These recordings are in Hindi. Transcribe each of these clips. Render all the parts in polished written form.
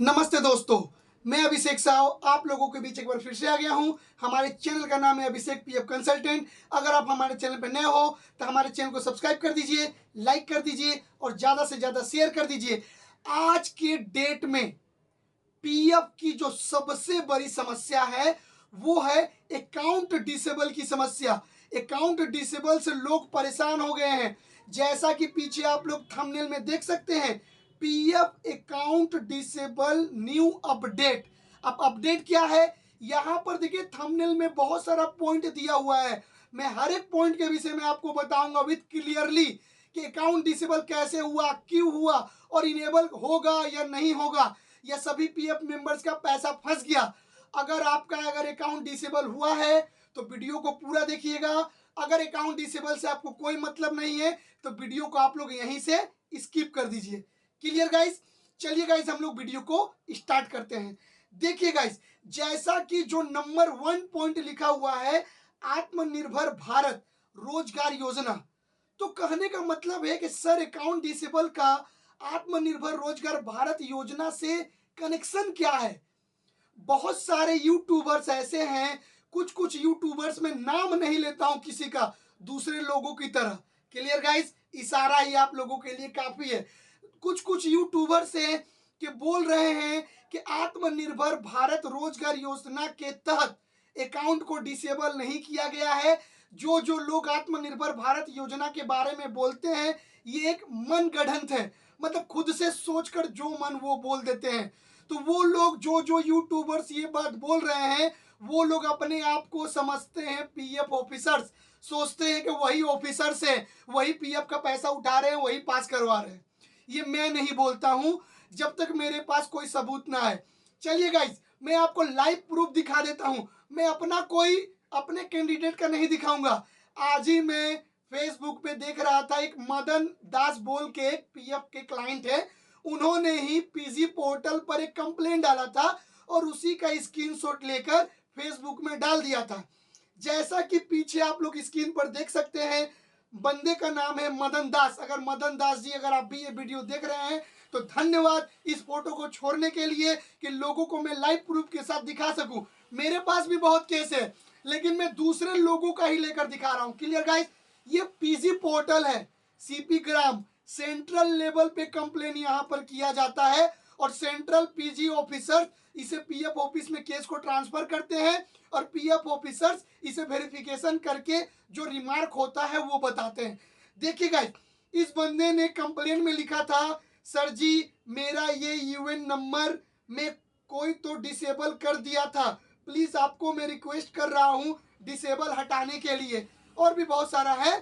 नमस्ते दोस्तों, मैं अभिषेक साव आप लोगों के बीच एक बार फिर से आ गया हूं। हमारे चैनल का नाम है अभिषेक पीएफ कंसल्टेंट। अगर आप हमारे चैनल पर नए हो तो हमारे चैनल को सब्सक्राइब कर दीजिए, लाइक कर दीजिए और ज़्यादा से ज़्यादा शेयर कर दीजिए। आज के डेट में पीएफ की जो सबसे बड़ी समस्या है वो है अकाउंट डिसेबल की समस्या। अकाउंट डिसेबल से लोग परेशान हो गए हैं। जैसा कि पीछे आप लोग थंबनेल में देख सकते हैं, PF account disable new update. अब अपडेट क्या है यहाँ पर देखिए, थंबनेल में बहुत सारा पॉइंट दिया हुआ है। मैं हर एक पॉइंट के विषय में आपको बताऊंगा विथ क्लियरली कि अकाउंट डिसेबल कैसे हुआ, क्यों हुआ और इनेबल होगा या नहीं होगा, या सभी पीएफ मेंबर्स का पैसा फंस गया। अगर अकाउंट डिसेबल हुआ है तो वीडियो को पूरा देखिएगा। अगर अकाउंट डिसेबल से आपको कोई मतलब नहीं है तो वीडियो को आप लोग यहीं से स्किप कर दीजिए। Clear guys? चलिए गाइस, हम लोग वीडियो को स्टार्ट करते हैं। देखिए गाइस, जैसा कि जो नंबर 1 पॉइंट लिखा हुआ है, आत्मनिर्भर भारत रोजगार योजना, तो कहने का मतलब है कि सर अकाउंट डिसेबल का आत्मनिर्भर रोजगार भारत योजना से कनेक्शन क्या है। बहुत सारे यूट्यूबर्स ऐसे हैं, कुछ कुछ यूट्यूबर्स में नाम नहीं लेता हूं किसी का, दूसरे लोगों की तरह। Clear guys? इशारा ही आप लोगों के लिए काफी है। कुछ कुछ यूट्यूबर्स हैं कि बोल रहे हैं कि आत्मनिर्भर भारत रोजगार योजना के तहत अकाउंट को डिसेबल नहीं किया गया है। जो जो लोग आत्मनिर्भर भारत योजना के बारे में बोलते हैं, ये एक मन गढ़ंत है, मतलब खुद से सोचकर जो मन वो बोल देते हैं। तो वो लोग जो जो यूट्यूबर्स ये बात बोल रहे हैं, वो लोग अपने आप को समझते हैं पीएफ ऑफिसर्स, सोचते हैं कि वही ऑफिसर्स हैं, वही पीएफ का पैसा उठा रहे हैं, वही पास करवा रहे हैं। ये मैं नहीं बोलता हूं जब तक मेरे पास कोई सबूत ना है। चलिए गाइस, मैं आपको लाइव प्रूफ दिखा देता हूं। मैं अपने कैंडिडेट का नहीं दिखाऊंगा। आज ही मैं फेसबुक पे देख रहा था, एक मदन दास बोल के एक पीएफ के क्लाइंट है, उन्होंने ही पीजी पोर्टल पर एक कंप्लेंट डाला था और उसी का स्क्रीनशॉट लेकर फेसबुक में डाल दिया था। जैसा कि पीछे आप लोग स्क्रीन पर देख सकते हैं, बंदे का नाम है मदन दास। अगर मदन दास जी, अगर आप भी ये वीडियो देख रहे हैं तो धन्यवाद इस फोटो को छोड़ने के लिए कि लोगों को मैं लाइव प्रूफ के साथ दिखा सकूं। मेरे पास भी बहुत केस है, लेकिन मैं दूसरे लोगों का ही लेकर दिखा रहा हूं। Clear guys? ये पीजी पोर्टल है, सीपी ग्राम सेंट्रल लेवल पे कंप्लेन यहां पर किया जाता है और सेंट्रल पीजी ऑफिसर इसे पीएफ ऑफिस में केस को ट्रांसफर करते हैं और पीएफ ऑफिसर्स इसे वेरिफिकेशन करके जो रिमार्क होता है वो बताते हैं। देखिए गाइस, इस बंदे ने कंप्लेन में लिखा था, सर जी मेरा ये यूएन नंबर में कोई तो डिसेबल कर दिया था, प्लीज आपको मैं रिक्वेस्ट कर रहा हूं डिसेबल हटाने के लिए। और भी बहुत सारा है।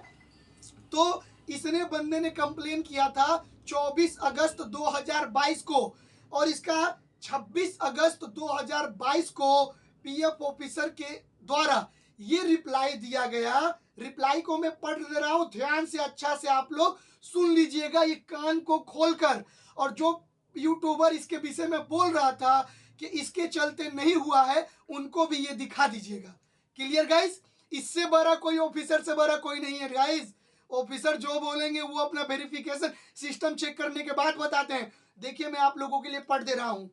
तो इसने बंदे ने कंप्लेन किया था 24 अगस्त 2022 को और इसका 26 अगस्त 2022 को पीएफ ऑफिसर के द्वारा ये रिप्लाई दिया गया। रिप्लाई को मैं पढ़ दे रहा हूं, ध्यान से अच्छा से आप लोग सुन लीजिएगा, ये कान को खोलकर। और जो यूट्यूबर इसके विषय में बोल रहा था कि इसके चलते नहीं हुआ है, उनको भी ये दिखा दीजिएगा। Clear guys? इससे बड़ा कोई ऑफिसर से बड़ा कोई नहीं है गाइस। ऑफिसर जो बोलेंगे वो अपना वेरिफिकेशन सिस्टम चेक करने के बाद बताते हैं। देखिए, मैं आप लोगों के लिए पढ़ दे रहा हूं।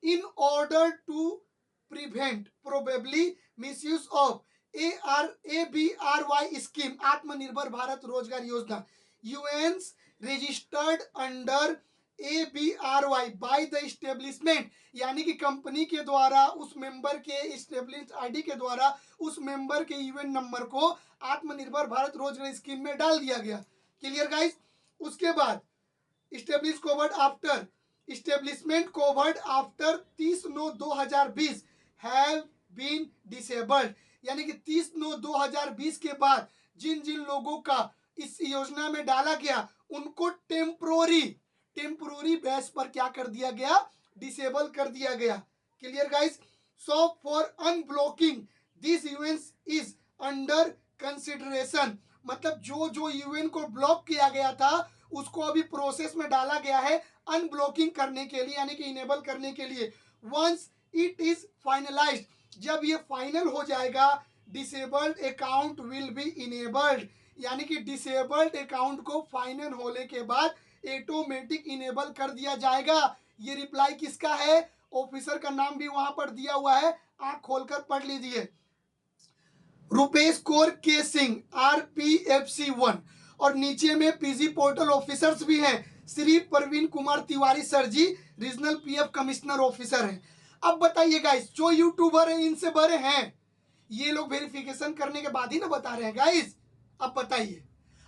In order to prevent probably misuse of ABRY scheme, Aatmanirbhar Bharat Rozgar Yojana, UANs registered under ABRY by the establishment, यानी कि कंपनी के द्वारा उस मेंबर के इस्टेब्लिश आईडी के द्वारा उस मेंबर के यूएन नंबर को आत्मनिर्भर भारत रोजगार स्कीम में डाल दिया गया। Clear guys? उसके बाद establish covered after establishment covered after 30/9/2020 have been disabled, यानी कि 30/9/2020 के बाद जिन जिन लोगों का इस योजना में डाला गया उनको टेम्पोररी बेस पर क्या कर दिया गया, डिसेबल कर दिया गया। Clear guys? So for unblocking this UN is under consideration, मतलब जो जो यूएन को ब्लॉक किया गया था उसको अभी प्रोसेस में डाला गया है अनब्लॉकिंग करने के लिए, यानी कि इनेबल करने के लिए। वंस इट इज फाइनलाइज्ड, जब ये फाइनल हो जाएगा, disabled account will be enabled, यानी कि डिसेबल्ड अकाउंट को फाइनल होने के बाद ऑटोमेटिक इनेबल कर दिया जाएगा। ये रिप्लाई किसका है, ऑफिसर का नाम भी वहां पर दिया हुआ है, आंख खोलकर पढ़ लीजिए। रुपेश कौर के सिंह RPFC1, और नीचे में पीजी पोर्टल ऑफिसर्स भी हैं, श्री प्रवीण कुमार तिवारी सर जी रीजनल PF कमिश्नर ऑफिसर हैं। अब बताइए गाइस, जो यूट्यूबर है इनसे बड़े हैं, ये लोग वेरिफिकेशन करने के बाद ही ना बता रहे हैं गाइस। अब बताइए,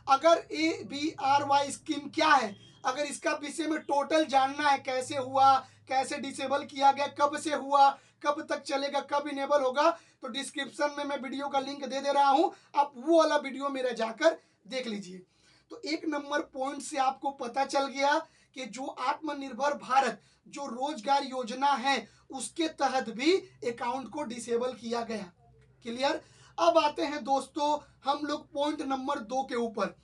अगर ABRY स्कीम क्या है, अगर इसका विषय में टोटल जानना है, कैसे हुआ, कैसे डिसेबल किया गया, कब से हुआ, कब तक चलेगा, कब इनेबल होगा, तो डिस्क्रिप्शन में मैं वीडियो का लिंक दे दे रहा हूं, आप वो वाला वीडियो मेरा जाकर देख लीजिए। तो एक नंबर पॉइंट से आपको पता चल गया कि जो आत्मनिर्भर भारत जो रोजगार योजना है उसके तहत भी अकाउंट को डिसेबल किया गया। क्लियर। अब आते हैं दोस्तों हम लोग पॉइंट नंबर 2 के ऊपर,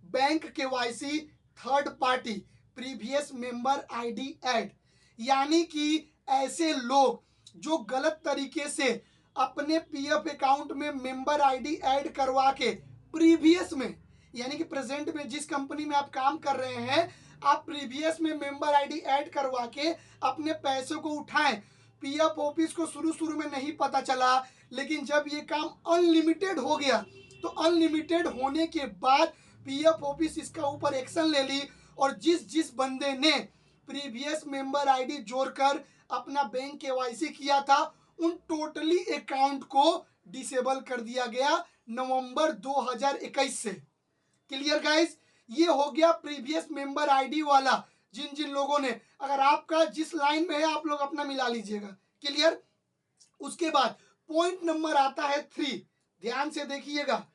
bank KYC third party previous member ID add, यानी कि ऐसे लोग जो गलत तरीके से अपने PF अकाउंट में मेंबर ID ऐड करवा के प्रीवियस में, यानी कि प्रेजेंट में जिस कंपनी में आप काम कर रहे हैं, आप प्रीवियस में मेंबर ID ऐड करवा के अपने पैसे को उठाएं। PF ऑफिस को शुरू में नहीं पता चला, लेकिन जब ये काम अनलिमिटेड हो गया तो अनलिमिटेड होने के बाद PF ऑफिस इसका ऊपर एक्शन ले ली, और जिस बंदे ने प्रीवियस मेंबर ID जोड़कर अपना बैंक KYC किया था, उन टोटली अकाउंट को डिसेबल कर दिया गया नवंबर 2021 से। क्लियर गाइस, ये हो गया प्रीवियस मेंबर ID वाला। जिन लोगों ने, अगर आपका जिस लाइन में है आप लोग अपना मिला लीजिएगा। क्लियर। उसके बाद पॉइंट नंबर आता है 3, ध्यान से देखिएगा,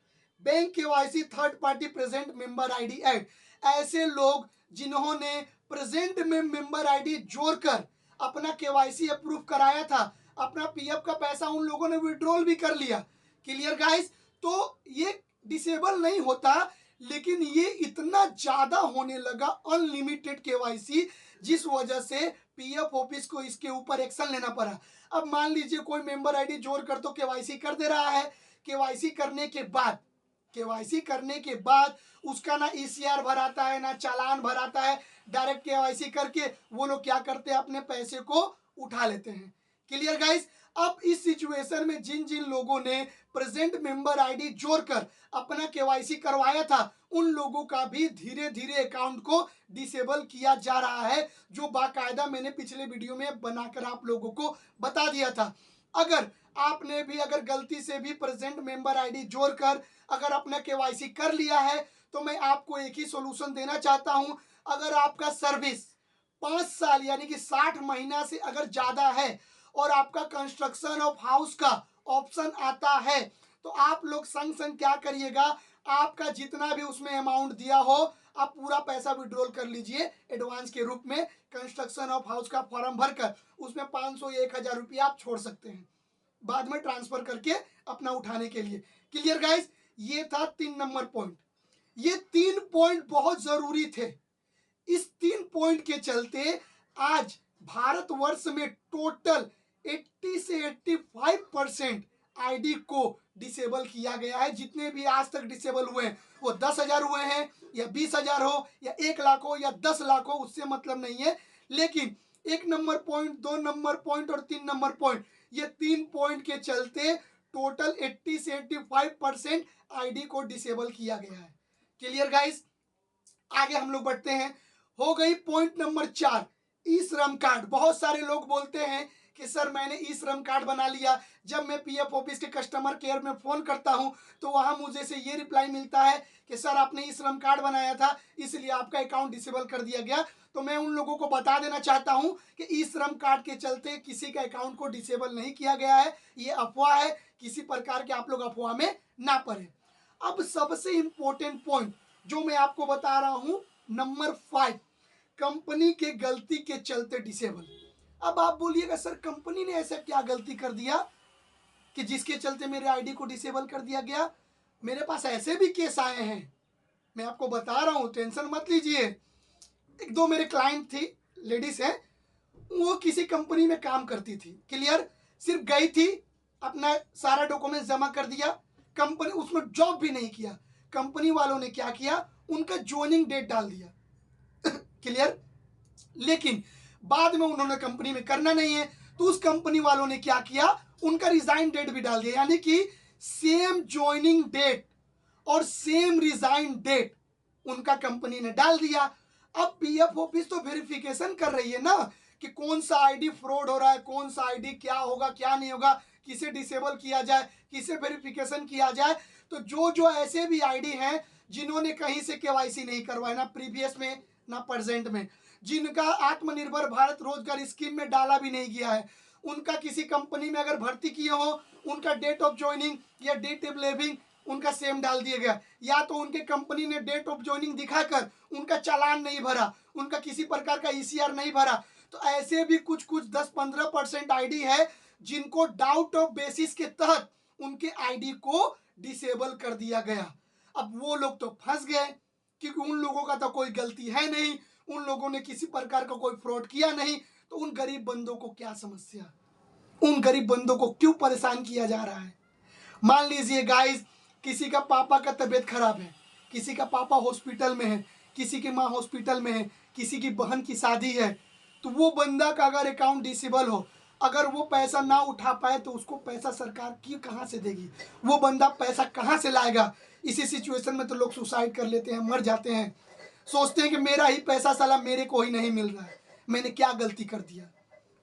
bank KYC third party present member ID add, ऐसे लोग जिन्होंने प्रेजेंट में मेंबर ID जोड़कर अपना KYC अप्रूव कराया था, अपना PF का पैसा उन लोगों ने विड्रॉल भी कर लिया। क्लियर गाइस, तो ये डिसेबल नहीं होता, लेकिन ये इतना ज्यादा होने लगा अनलिमिटेड KYC, जिस वजह से PF ऑफिस को इसके ऊपर एक्शन लेना पड़ा। अब मान लीजिए कोई मेंबर ID जोड़कर तो KYC कर दे रहा है, KYC करने के बाद उसका ना ECR भराता है, ना चालान भराता है, डायरेक्ट KYC करके वो लोग क्या करते हैं, अपने पैसे को उठा लेते हैं। Clear guys. अब इस सिचुएशन में जिन लोगों ने प्रेजेंट मेंबर ID जोड़कर अपना KYC करवाया था, उन लोगों का भी धीरे धीरे अकाउंट को डिसेबल किया जा रहा है, जो बाकायदा मैंने पिछले वीडियो में बनाकर आप लोगों को बता दिया था। अगर आपने भी अगर गलती से भी प्रेजेंट मेंबर ID जोड़कर अगर अपना KYC कर लिया है, तो मैं आपको एक ही सॉल्यूशन देना चाहता हूं। अगर आपका सर्विस 5 साल यानी कि 60 महीना से अगर ज्यादा है और आपका कंस्ट्रक्शन ऑफ हाउस का ऑप्शन आता है, तो आप लोग संग क्या करिएगा, आपका जितना भी उसमें अमाउंट दिया हो आप पूरा पैसा विड्रॉल कर लीजिए एडवांस के रूप में। कंस्ट्रक्शन ऑफ हाउस का फॉर्म भरकर उसमें 500 1000 रुपया आप छोड़ सकते हैं बाद में ट्रांसफर करके अपना उठाने के लिए। क्लियर गाइस, ये था 3 नंबर पॉइंट। ये 3 पॉइंट बहुत जरूरी थे। इस 3 पॉइंट के चलते आज भारतवर्ष में टोटल 80 से 85% ID को डिसेबल किया गया है। जितने भी आज तक डिसेबल हुए हैं वो 10,000 हुए हैं या 20,000 हो या 1 लाख हो या 10 लाख हो, उससे मतलब नहीं है। लेकिन 1 नंबर पॉइंट, 2 नंबर पॉइंट और 3 नंबर पॉइंट, ये 3 पॉइंट के चलते टोटल 80 से 85% ID को डिसेबल किया गया है। क्लियर गाइस, आगे हम लोग बढ़ते हैं। हो गई पॉइंट नंबर 4, ई श्रम कार्ड। बहुत सारे लोग बोलते हैं कि सर मैंने ई श्रम कार्ड बना लिया, जब मैं PF ऑफिस के कस्टमर केयर में फोन करता हूं तो वहां मुझे से ये रिप्लाई मिलता है कि सर आपने ई श्रम कार्ड बनाया था इसलिए आपका अकाउंट डिसेबल कर दिया गया। तो मैं उन लोगों को बता देना चाहता हूं कि ई श्रम कार्ड के चलते किसी का अकाउंट को डिसेबल नहीं किया गया है, ये अफवाह है। किसी प्रकार के आप लोग अफवाह में ना पड़े। अब सबसे इंपॉर्टेंट पॉइंट जो मैं आपको बता रहा हूं, नंबर 5, कंपनी के गलती के चलते डिसेबल। अब आप बोलिएगा सर कंपनी ने ऐसा क्या गलती कर दिया कि जिसके चलते मेरे ID को डिसेबल कर दिया गया। मेरे पास ऐसे भी केस आए हैं, मैं आपको बता रहा हूं, टेंशन मत लीजिए। 1-2 मेरे क्लाइंट थी, लेडीज हैं, वो किसी कंपनी में काम करती थी। क्लियर, सिर्फ गई थी, अपना सारा डॉक्यूमेंट जमा कर दिया, कंपनी उसमें जॉब भी नहीं किया। कंपनी वालों ने क्या किया, उनका ज्वाइनिंग डेट डाल दिया। क्लियर, लेकिन बाद में उन्होंने कंपनी में करना नहीं है, तो उस कंपनी वालों ने क्या किया, उनका रिजाइन डेट भी डाल दिया, यानी कि सेम ज्वाइनिंग डेट और सेम रिजाइन डेट उनका कंपनी ने डाल दिया। अब पीएफ ऑफिस तो वेरिफिकेशन कर रही है ना कि कौन सा आईडी फ्रॉड हो रहा है, कौन सा आईडी क्या होगा क्या नहीं होगा, किसे डिसेबल किया जाए, किसे वेरिफिकेशन किया जाए। तो जो ऐसे भी आईडी हैं जिन्होंने कहीं से केवाईसी नहीं करवाया, ना प्रीवियस में ना प्रेजेंट में, जिनका आत्मनिर्भर भारत रोजगार स्कीम में डाला भी नहीं गया है, उनका किसी कंपनी में अगर भर्ती किए हो, उनका डेट ऑफ ज्वाइनिंग या डेट ऑफ लीविंग उनका सेम डाल दिया गया, या तो उनके कंपनी ने डेट ऑफ ज्वाइनिंग दिखाकर उनका चालान नहीं भरा, उनका किसी प्रकार का ईसीआर नहीं भरा। तो ऐसे भी कुछ 10-15% आईडी है जिनको डाउट ऑफ बेसिस के तहत उनके आईडी को डिसेबल कर दिया गया। अब वो लोग तो फंस गए, क्योंकि उन लोगों का तो कोई गलती है नहीं, उन लोगों ने किसी प्रकार का कोई फ्रॉड किया नहीं। तो उन गरीब बंदों को क्या समस्या, उन गरीब बंदों को क्यों परेशान किया जा रहा है। मान लीजिए गाइस, किसी का पापा का तबीयत खराब है, किसी का पापा हॉस्पिटल में है, किसी की माँ हॉस्पिटल में है, किसी की बहन की शादी है, तो वो बंदा का अगर अकाउंट डिसेबल हो, अगर वो पैसा ना उठा पाए तो उसको पैसा सरकार की कहाँ से देगी, वो बंदा पैसा कहाँ से लाएगा। इसी सिचुएशन में तो लोग सुसाइड कर लेते हैं, मर जाते हैं, सोचते हैं कि मेरा ही पैसा साला मेरे को ही नहीं मिल रहा है, मैंने क्या गलती कर दिया।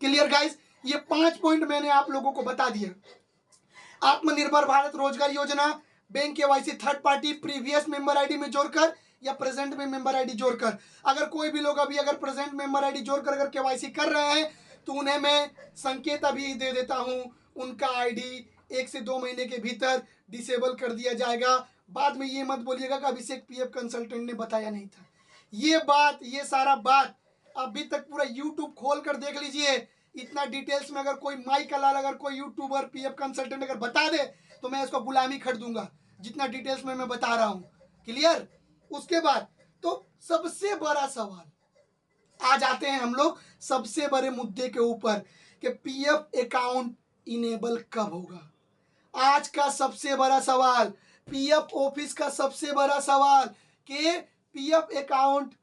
क्लियर गाइस, ये 5 पॉइंट मैंने आप लोगों को बता दिया। आत्मनिर्भर भारत रोजगार योजना, bank KYC third party previous member ID में जोड़कर या प्रेजेंट में मेंबर आईडी जोड़कर। अगर कोई भी लोग अभी अगर प्रेजेंट मेंबर आईडी जोड़कर अगर केवाईसी कर रहे हैं तो उन्हें मैं संकेत अभी दे देता हूं, उनका आईडी 1 से 2 महीने के भीतर डिसेबल कर दिया जाएगा। बाद में ये मत बोलिएगा कि अभिषेक पीएफ कंसल्टेंट ने बताया नहीं था। ये बात, ये सारा बात अभी तक पूरा यूट्यूब खोल कर देख लीजिए। इतना डिटेल्स में अगर कोई माई का लाल, अगर कोई यूट्यूबर पीएफ कंसल्टेंट अगर बता दे तो मैं इसको गुलामी खरीद दूंगा, जितना डिटेल्स में मैं बता रहा हूं। क्लियर। उसके बाद तो सबसे बड़ा सवाल, आ जाते हैं हम लोग सबसे बड़े मुद्दे के ऊपर कि पीएफ अकाउंट इनेबल कब होगा। आज का सबसे बड़ा सवाल, पीएफ ऑफिस का सबसे बड़ा सवाल कि पीएफ अकाउंट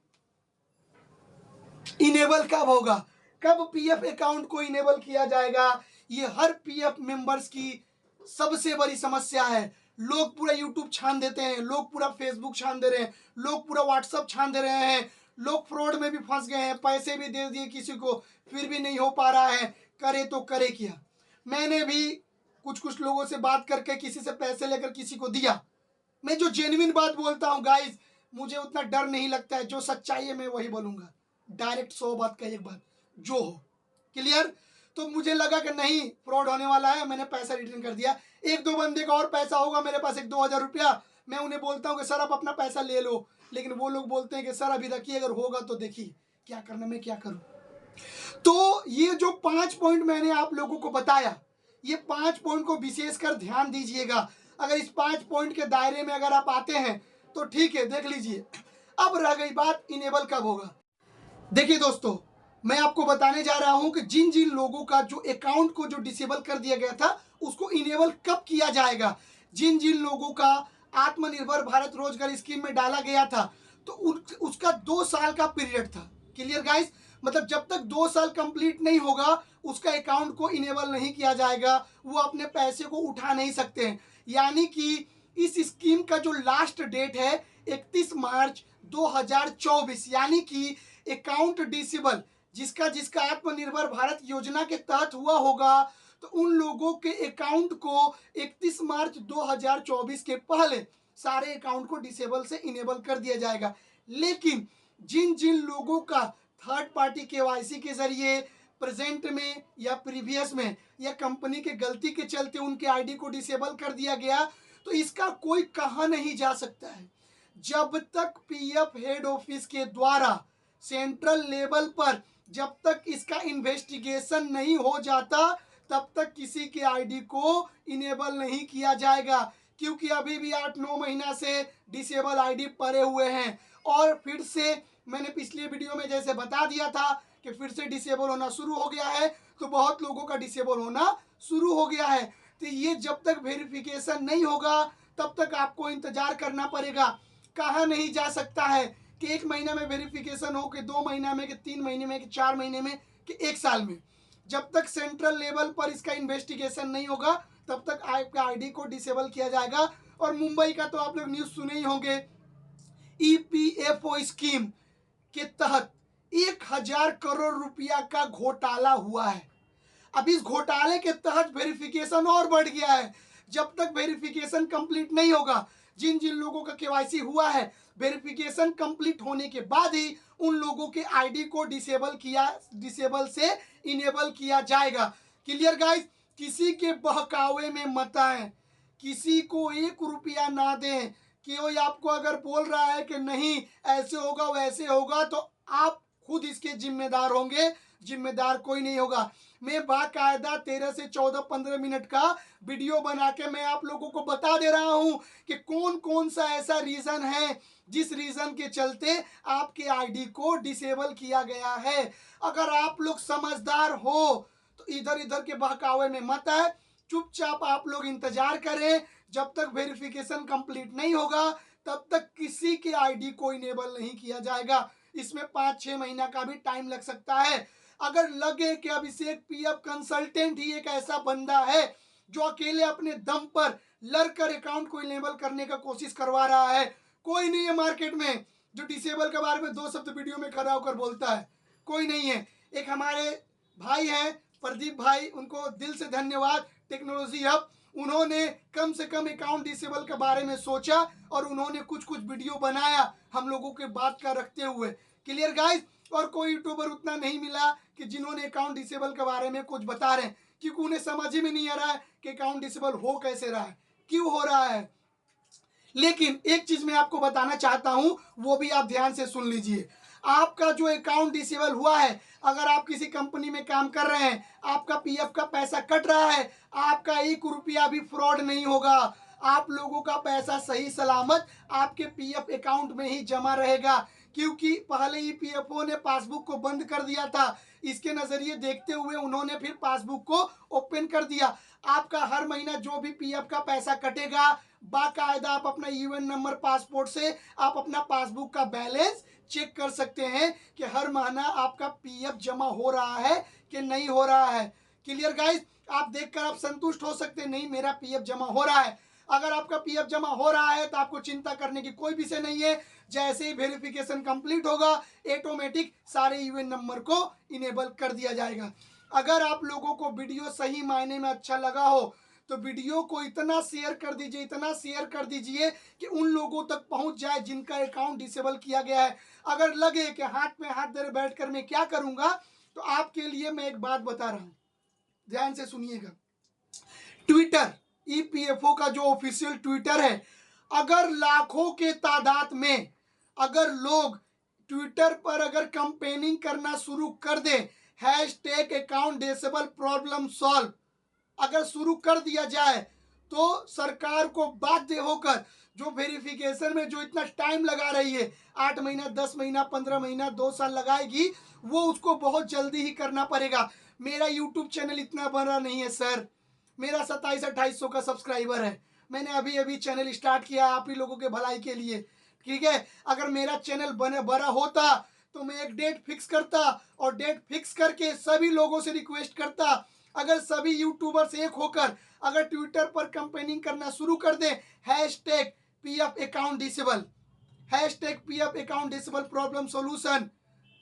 इनेबल कब होगा, कब पीएफ अकाउंट को इनेबल किया जाएगा। ये हर पीएफ मेंबर्स की सबसे बड़ी समस्या है। लोग पूरा यूट्यूब छान देते हैं, लोग पूरा फेसबुक छान दे रहे हैं, लोग पूरा व्हाट्सएप छान दे रहे हैं, लोग फ्रॉड में भी फंस गए हैं, पैसे भी दे दिए किसी को, फिर भी नहीं हो पा रहा है। करे तो करे क्या। मैंने भी कुछ लोगों से बात करके किसी से पैसे लेकर किसी को दिया। मैं जो जेन्युइन बात बोलता हूँ गाइस, मुझे उतना डर नहीं लगता है, जो सच्चाई है मैं वही बोलूंगा, डायरेक्ट 100 बात का एक बात जो हो। क्लियर। तो मुझे लगा कि नहीं फ्रॉड होने वाला है, मैंने पैसा रिटर्न कर दिया। 1-2 बंदे का और पैसा होगा मेरे पास, 1-2 हज़ार रुपया, मैं उन्हें बोलता हूँ कि सर आप अपना पैसा ले लो, लेकिन वो लोग बोलते हैं कि सर अभी रखिए, अगर होगा तो देखिए क्या करना, मैं क्या करूँ। तो ये जो 5 पॉइंट मैंने आप लोगों को बताया, ये 5 पॉइंट को विशेषकर ध्यान दीजिएगा। अगर इस 5 पॉइंट के दायरे में अगर आप आते हैं तो ठीक है, देख लीजिए। अब रह गई बात इनेबल कब होगा। देखिए दोस्तों, मैं आपको बताने जा रहा हूं कि जिन जिन लोगों का जो अकाउंट को जो डिसेबल कर दिया गया था उसको इनेबल कब किया जाएगा। जिन जिन लोगों का आत्मनिर्भर भारत रोजगार स्कीम में डाला गया था तो उसका 2 साल का पीरियड था। क्लियर गाइस, मतलब जब तक 2 साल कंप्लीट नहीं होगा उसका अकाउंट को इनेबल नहीं किया जाएगा, वो अपने पैसे को उठा नहीं सकते हैं। यानी कि इस स्कीम का जो लास्ट डेट है 31 मार्च 2024, यानी कि अकाउंट डिसेबल जिसका जिसका आत्मनिर्भर भारत योजना के तहत हुआ होगा तो उन लोगों के अकाउंट को 31 मार्च 2024 के पहले सारे अकाउंट को डिसेबल से इनेबल कर दिया जाएगा। लेकिन जिन जिन लोगों का थर्ड पार्टी केवाईसी के जरिए प्रेजेंट में या प्रीवियस में या कंपनी के गलती के चलते उनके आईडी को डिसेबल कर दिया गया, तो इसका कोई कहा नहीं जा सकता है जब तक पीएफ हेड ऑफिस के द्वारा सेंट्रल लेवल पर जब तक इसका इन्वेस्टिगेशन नहीं हो जाता तब तक किसी के आईडी को इनेबल नहीं किया जाएगा। क्योंकि अभी भी 8-9 महीना से डिसेबल आईडी पड़े हुए हैं और फिर से मैंने पिछले वीडियो में जैसे बता दिया था कि फिर से डिसेबल होना शुरू हो गया है, तो बहुत लोगों का डिसेबल होना शुरू हो गया है। तो ये जब तक वेरिफिकेशन नहीं होगा तब तक आपको इंतजार करना पड़ेगा। कहा नहीं जा सकता है कि 1 महीना में वेरिफिकेशन हो, कि 2 महीना में, कि 3 महीने में, कि 4 महीने में, कि 1 साल में। जब तक सेंट्रल लेवल पर इसका इन्वेस्टिगेशन नहीं होगा तब तक आपका आईडी को डिसेबल किया जाएगा। और मुंबई का तो आप लोग न्यूज़ सुने ही होंगे, ईपीएफओ स्कीम के तहत 1000 करोड़ रुपया का घोटाला हुआ है। अब इस घोटाले के तहत वेरिफिकेशन और बढ़ गया है। जब तक वेरिफिकेशन कंप्लीट नहीं होगा, जिन जिन लोगों का केवाईसी हुआ है, वेरिफिकेशन कंप्लीट होने के बाद ही उन लोगों के आईडी को डिसेबल से इनेबल किया जाएगा। Clear guys? किसी के बहकावे में मत आए, किसी को 1 रुपया ना दें। कि कोई आपको अगर बोल रहा है कि नहीं ऐसे होगा वैसे होगा, तो आप खुद इसके जिम्मेदार होंगे, जिम्मेदार कोई नहीं होगा। मैं बाकायदा 13 से 14-15 मिनट का वीडियो बना के मैं आप लोगों को बता दे रहा हूं कि कौन कौन सा ऐसा रीजन है जिस रीजन के चलते आपके आईडी को डिसेबल किया गया है। अगर आप लोग समझदार हो तो इधर इधर के बहकावे में मत आए, चुपचाप आप लोग इंतजार करें। जब तक वेरिफिकेशन कंप्लीट नहीं होगा तब तक किसी के आईडी को इनेबल नहीं किया जाएगा। इसमें 5-6 महीना का भी टाइम लग सकता है। अगर लगे कि अभिषेक पीएफ कंसल्टेंट ही एक ऐसा बंदा है जो अकेले अपने दम पर लड़कर अकाउंट को इनेबल करने का कोशिश करवा रहा है, कोई नहीं है मार्केट में जो डिसेबल के बारे में 2 शब्द वीडियो में खड़ा होकर बोलता है, कोई नहीं है। एक हमारे भाई हैं प्रदीप भाई, उनको दिल से धन्यवाद, टेक्नोलॉजी हब, उन्होंने कम से कम अकाउंट डिसेबल के बारे में सोचा और उन्होंने कुछ कुछ वीडियो बनाया हम लोगों के बात का रखते हुए। Clear guys? और कोई यूट्यूबर उतना नहीं मिला कि जिन्होंने अकाउंट डिसेबल के बारे में कुछ बता रहे हैं, क्योंकि उन्हें समझ ही में नहीं आ रहा है कि अकाउंट डिसेबल हो कैसे रहा है, क्यों हो रहा है। लेकिन एक चीज मैं आपको बताना चाहता हूं, वो भी आप ध्यान से सुन लीजिए। आपका जो अकाउंट डिसेबल हुआ है, अगर आप किसी कंपनी में काम कर रहे हैं, आपका पीएफ का पैसा कट रहा है, आपका 1 रुपया भी फ्रॉड नहीं होगा। आप लोगों का पैसा सही सलामत आपके पीएफ अकाउंट में ही जमा रहेगा, क्योंकि पहले ही पीएफओ ने पासबुक को बंद कर दिया था। इसके नजरिए देखते हुए उन्होंने फिर पासबुक को ओपन कर दिया। आपका हर महीना जो भी पीएफ का पैसा कटेगा, बाकायदा आप अपना यूएन नंबर पासपोर्ट से आप अपना पासबुक का बैलेंस चेक कर सकते हैं कि हर महीना आपका पीएफ जमा हो रहा है कि नहीं हो रहा है। Clear guys? आप देखकर आप संतुष्ट हो सकते हैं, नहीं मेरा पीएफ जमा हो रहा है। अगर आपका पीएफ जमा हो रहा है तो आपको चिंता करने की कोई विषय नहीं है। जैसे ही वेरिफिकेशन कंप्लीट होगा, ऑटोमेटिक सारे यूएन नंबर को इनेबल कर दिया जाएगा। अगर आप लोगों को वीडियो सही मायने में अच्छा लगा हो तो वीडियो को इतना शेयर कर दीजिए, इतना शेयर कर दीजिए कि उन लोगों तक पहुंच जाए जिनका अकाउंट डिसेबल किया गया है। अगर लगे कि हाथ में हाथ धरे बैठकर मैं क्या करूंगा, तो आपके लिए मैं एक बात बता रहा हूं, ध्यान से सुनिएगा। ट्विटर, ईपीएफओ का जो ऑफिशियल ट्विटर है, अगर लाखों के तादाद में अगर लोग ट्विटर पर अगर कैंपेनिंग करना शुरू कर दे, hashtag account disable problem solve अगर शुरू कर दिया जाए, तो सरकार को बाध्य होकर जो वेरिफिकेशन में जो इतना टाइम लगा रही है, 8 महीना, 10 महीना, 15 महीना, 2 साल लगाएगी, वो उसको बहुत जल्दी ही करना पड़ेगा। मेरा यूट्यूब चैनल इतना बड़ा नहीं है सर, मेरा 2700-2800 का सब्सक्राइबर है। मैंने अभी अभी चैनल स्टार्ट किया आप ही लोगों के भलाई के लिए, ठीक है। अगर मेरा चैनल बड़ा होता तो मैं एक डेट फिक्स करता और डेट फिक्स करके सभी लोगों से रिक्वेस्ट करता, अगर सभी यूट्यूबर्स एक होकर अगर ट्विटर पर कैंपेनिंग करना शुरू कर दे, hashtag PF account disable, hashtag PF account disable problem solution,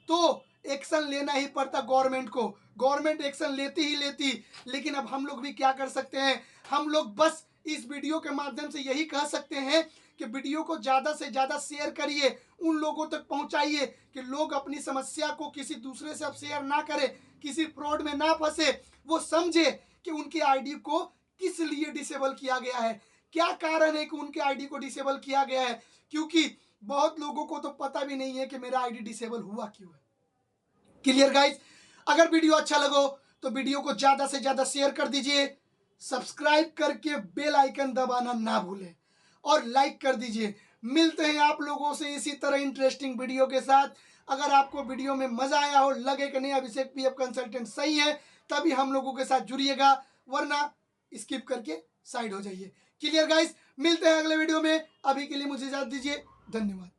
तो एक्शन लेना ही पड़ता गवर्नमेंट को। गवर्नमेंट एक्शन लेती ही लेती। लेकिन अब हम लोग भी क्या कर सकते हैं, हम लोग बस इस वीडियो के माध्यम से यही कह सकते हैं कि वीडियो को ज़्यादा से ज़्यादा शेयर करिए, उन लोगों तक पहुंचाइए कि लोग अपनी समस्या को किसी दूसरे से अब शेयर ना करें, किसी फ्रॉड में ना फंसे, वो समझे कि उनकी आईडी को किस लिए डिसेबल किया गया है, क्या कारण है कि उनके आईडी को डिसेबल किया गया है। क्योंकि बहुत लोगों को तो पता भी नहीं है कि मेरा आईडी डिसेबल हुआ क्यों है। Clear guys? अगर वीडियो अच्छा लगो तो वीडियो को ज़्यादा से ज़्यादा शेयर कर दीजिए, सब्सक्राइब करके बेल आइकन दबाना ना भूलें और लाइक कर दीजिए। मिलते हैं आप लोगों से इसी तरह इंटरेस्टिंग वीडियो के साथ। अगर आपको वीडियो में मज़ा आया हो, लगे कि नहीं अभिषेक पीएफ कंसल्टेंट सही है, तभी हम लोगों के साथ जुड़िएगा, वरना स्किप करके साइड हो जाइए। Clear guys? मिलते हैं अगले वीडियो में, अभी के लिए मुझे इजाजत दीजिए, धन्यवाद।